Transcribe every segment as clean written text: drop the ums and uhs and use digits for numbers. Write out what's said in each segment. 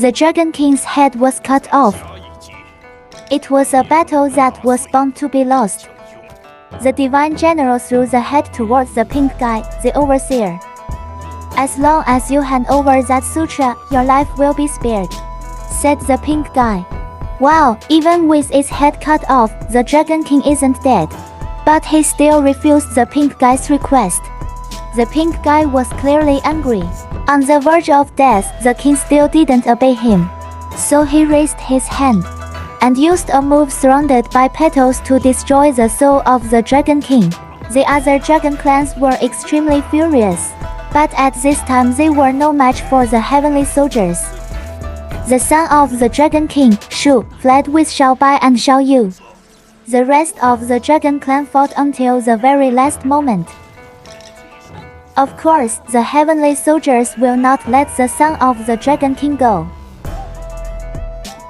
The Dragon King's head was cut off. It was a battle that was bound to be lost. The divine general threw the head towards the pink guy, the overseer. As long as you hand over that sutra, your life will be spared, said the pink guy. Wow, even with its head cut off, the Dragon King isn't dead. But he still refused the pink guy's request. The pink guy was clearly angry. On the verge of death, the king still didn't obey him. So he raised his hand and used a move surrounded by petals to destroy the soul of the Dragon King. The other dragon clans were extremely furious, but at this time they were no match for the heavenly soldiers. The son of the Dragon King, Shu, fled with Xiaobai and Xiaoyu. The rest of the dragon clan fought until the very last moment. Of course, the heavenly soldiers will not let the son of the Dragon King go.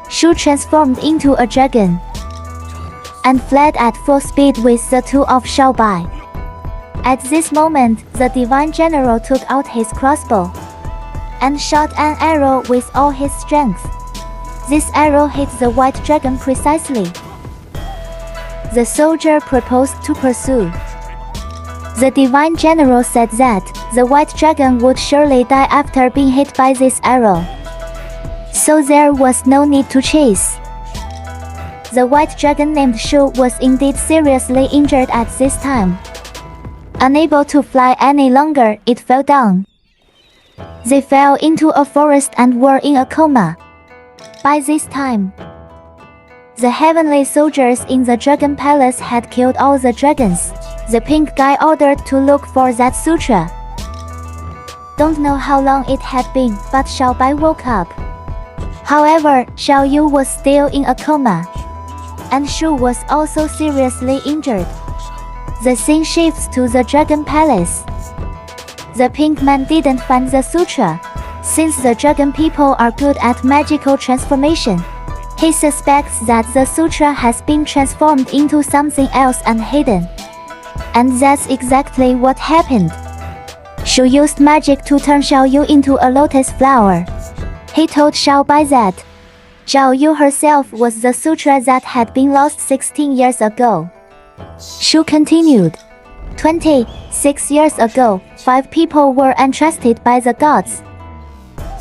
Shu transformed into a dragon and fled at full speed with the two of Xiaobai. At this moment, the divine general took out his crossbow and shot an arrow with all his strength. This arrow hit the white dragon precisely. The soldier proposed to pursue. The divine general said that the white dragon would surely die after being hit by this arrow, so there was no need to chase. The white dragon named Shu was indeed seriously injured at this time. Unable to fly any longer, it fell down. They fell into a forest and were in a coma. By this time, the heavenly soldiers in the dragon palace had killed all the dragons. The pink guy ordered to look for that sutra. Don't know how long it had been, but Xiaobai woke up. However, Xiaoyu was still in a coma, and Shu was also seriously injured. The scene shifts to the dragon palace. The pink man didn't find the sutra. Since the dragon people are good at magical transformation, he suspects that the sutra has been transformed into something else and hidden. And that's exactly what happened. Shu used magic to turn Xiaoyu into a lotus flower. He told Xiaobai that Xiaoyu herself was the sutra that had been lost 16 years ago. Shu continued. 26 years ago, 5 people were entrusted by the gods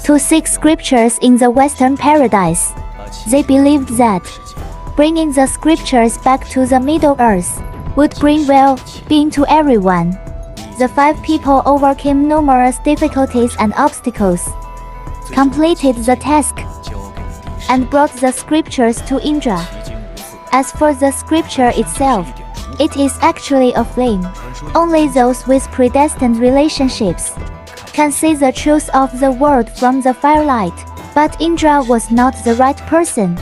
to seek scriptures in the Western paradise. They believed that bringing the scriptures back to the Middle Earth would bring well-being to everyone. The 5 people overcame numerous difficulties and obstacles, completed the task, and brought the scriptures to Indra. As for the scripture itself, it is actually a flame. Only those with predestined relationships can see the truth of the world from the firelight. But Indra was not the right person,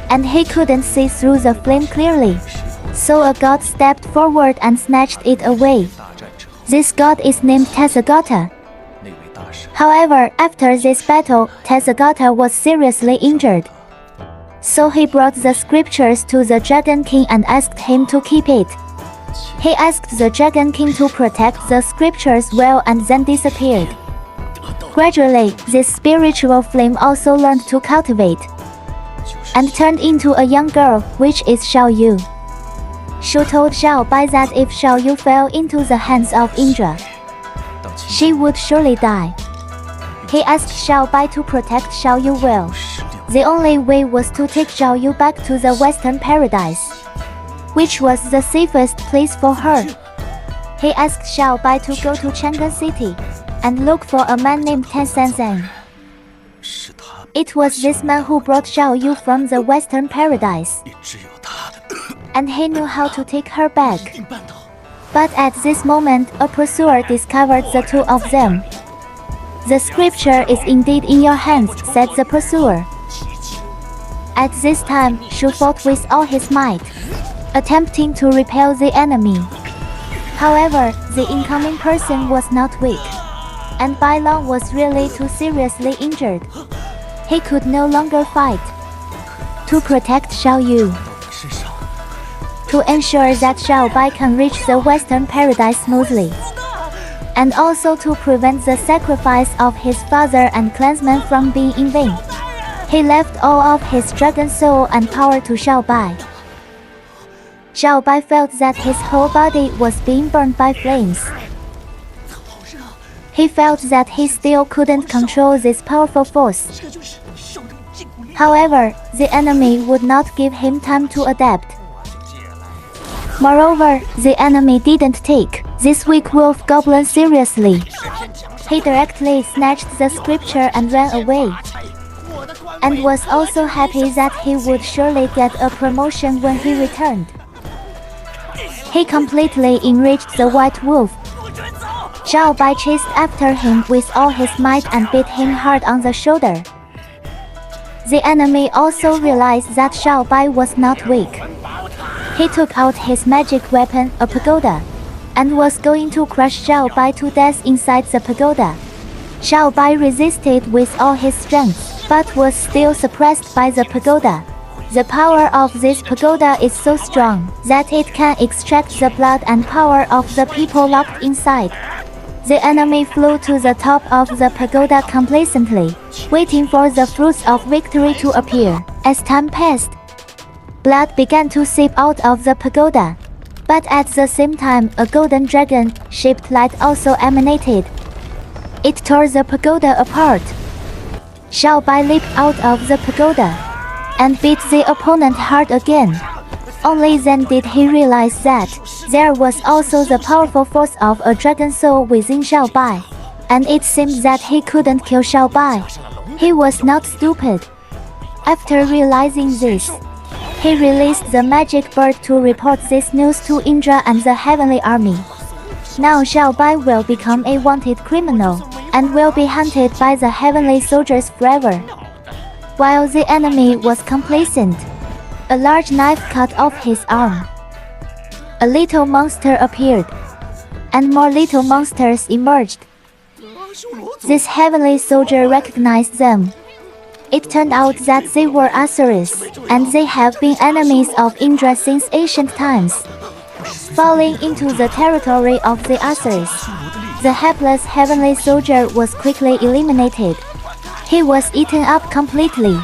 and he couldn't see through the flame clearly. So a god stepped forward and snatched it away. This god is named Tathagata. However, after this battle, Tathagata was seriously injured. So he brought the scriptures to the Dragon King and asked him to keep it. He asked the Dragon King to protect the scriptures well and then disappeared. Gradually, this spiritual flame also learned to cultivate and turned into a young girl, which is Xiaoyu. Shu told Xiaobai that if Xiaoyu fell into the hands of Indra, she would surely die. He asked Xiaobai to protect Xiaoyu well. The only way was to take Xiaoyu back to the Western paradise, which was the safest place for her. He asked Xiaobai to go to Chang'an City and look for a man named Tan Sanzan. It was this man who brought Xiaoyu from the Western paradise, and he knew how to take her back. But at this moment, a pursuer discovered the two of them. The scripture is indeed in your hands, said the pursuer. At this time, Shu fought with all his might, attempting to repel the enemy. However, the incoming person was not weak, and Bai Long was really too seriously injured. He could no longer fight. To protect Xiaoyu, to ensure that Xiaobai can reach the Western paradise smoothly, and also to prevent the sacrifice of his father and clansmen from being in vain, He left all of his dragon soul and power to Xiaobai. Xiaobai felt that his whole body was being burned by flames. He felt that he still couldn't control this powerful force. However, the enemy would not give him time to adapt. Moreover, the enemy didn't take this weak wolf goblin seriously. He directly snatched the scripture and ran away, and was also happy that he would surely get a promotion when he returned. He completely enraged the white wolf. Xiaobai chased after him with all his might and beat him hard on the shoulder. The enemy also realized that Xiaobai was not weak. He took out his magic weapon, a pagoda, and was going to crush Xiaobai to death inside the pagoda. Xiaobai resisted with all his strength, but was still suppressed by the pagoda. The power of this pagoda is so strong that it can extract the blood and power of the people locked inside. The enemy flew to the top of the pagoda complacently, waiting for the fruits of victory to appear. As time passed, blood began to seep out of the pagoda. But at the same time, a golden dragon-shaped light also emanated. It tore the pagoda apart. Xiaobai leaped out of the pagoda and beat the opponent hard again. Only then did he realize that there was also the powerful force of a dragon soul within Xiaobai, and it seemed that he couldn't kill Xiaobai. He was not stupid. After realizing this, he released the magic bird to report this news to Indra and the heavenly army. Now Xiaobai will become a wanted criminal, and will be hunted by the heavenly soldiers forever. While the enemy was complacent, a large knife cut off his arm. A little monster appeared, and more little monsters emerged. This heavenly soldier recognized them. It turned out that they were Asuras, and they have been enemies of Indra since ancient times. Falling into the territory of the Asuras, the hapless heavenly soldier was quickly eliminated. He was eaten up completely.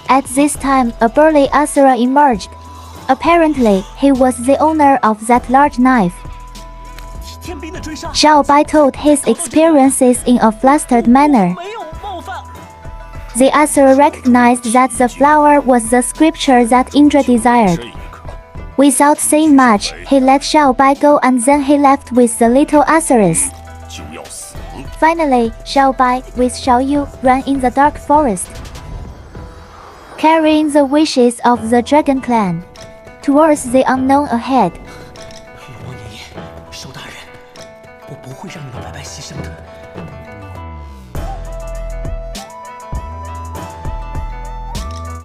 At this time, a burly Asura emerged. Apparently, he was the owner of that large knife. Xiaobai told his experiences in a flustered manner. The Asura recognized that the flower was the scripture that Indra desired. Without saying much, he let Xiaobai go and then he left with the little Asuras. Finally, Xiaobai, with Xiaoyu, ran in the dark forest, carrying the wishes of the dragon clan towards the unknown ahead.